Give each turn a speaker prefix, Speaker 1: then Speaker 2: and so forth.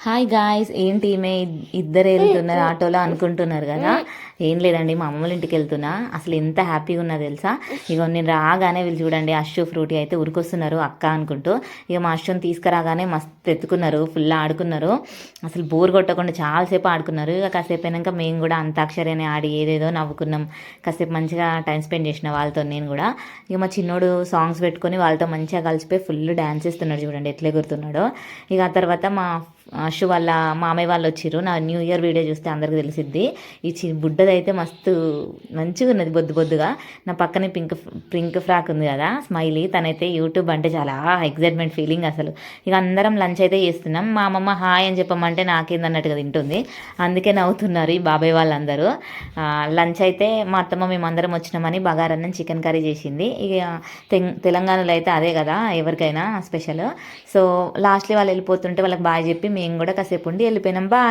Speaker 1: Hi guys, ఏంటి ఈమె ఇద్దరు వెళ్తున్నారు ఆటోలో అనుకుంటున్నారు కదా. ఏం లేదండి, మా అమ్మమ్మ ఇంటికి వెళ్తున్నా. అసలు ఎంత హ్యాపీగా ఉన్నా తెలుసా. ఇక నేను రాగానే వీళ్ళు చూడండి, అశ్షు ఫ్రూటీ అయితే ఉరికొస్తున్నారు అక్క అనుకుంటూ. ఇక మా అశ్షుని తీసుకురాగానే మస్తు ఎత్తుకున్నారు, ఫుల్ ఆడుకున్నారు. అసలు బోర్ కొట్టకుండా చాలాసేపు ఆడుకున్నారు. ఇక కాసేపు అయినాక మేము కూడా అంతాక్షరి అని ఆడి ఏదేదో నవ్వుకున్నాం. కాసేపు మంచిగా టైం స్పెండ్ చేసిన వాళ్ళతో నేను కూడా. ఇక మా చిన్నోడు సాంగ్స్ పెట్టుకొని వాళ్ళతో మంచిగా కలిసిపోయి ఫుల్ డ్యాన్స్ చేస్తున్నాడు, చూడండి ఎట్లా ఎగురుతున్నాడో. ఇక ఆ తర్వాత మా అశు వాళ్ళ మామయ్య వాళ్ళు వచ్చిర్రు. నా న్యూ ఇయర్ వీడియో చూస్తే అందరికి తెలిసిద్ది. ఈ బుడ్డదైతే మస్తు మంచిగా ఉన్నది, బొద్దు బొద్దుగా. నా పక్కనే పింక్ ఫ్రాక్ ఉంది కదా స్మైలీ, తనైతే యూట్యూబ్ అంటే చాలా ఎగ్జైట్మెంట్ ఫీలింగ్ అసలు. ఇక అందరం లంచ్ అయితే చేస్తున్నాం. మా అమ్మమ్మ హాయ్ అని చెప్పమంటే నాకేందన్నట్టుగా తింటుంది, అందుకే నవ్వుతున్నారు ఈ బాబాయ్ వాళ్ళందరూ. లంచ్ అయితే మా అత్తమ్మ మేమందరం వచ్చినామని బగారన్నం చికెన్ కర్రీ చేసింది. ఇక తెలంగాణలో అయితే అదే కదా ఎవరికైనా స్పెషల్. సో లాస్ట్లో వాళ్ళు వెళ్ళిపోతుంటే వాళ్ళకి బాయ్ చెప్పి మేము కూడా కాసేపు ఉండి వెళ్ళిపోయినాం. బాయ్.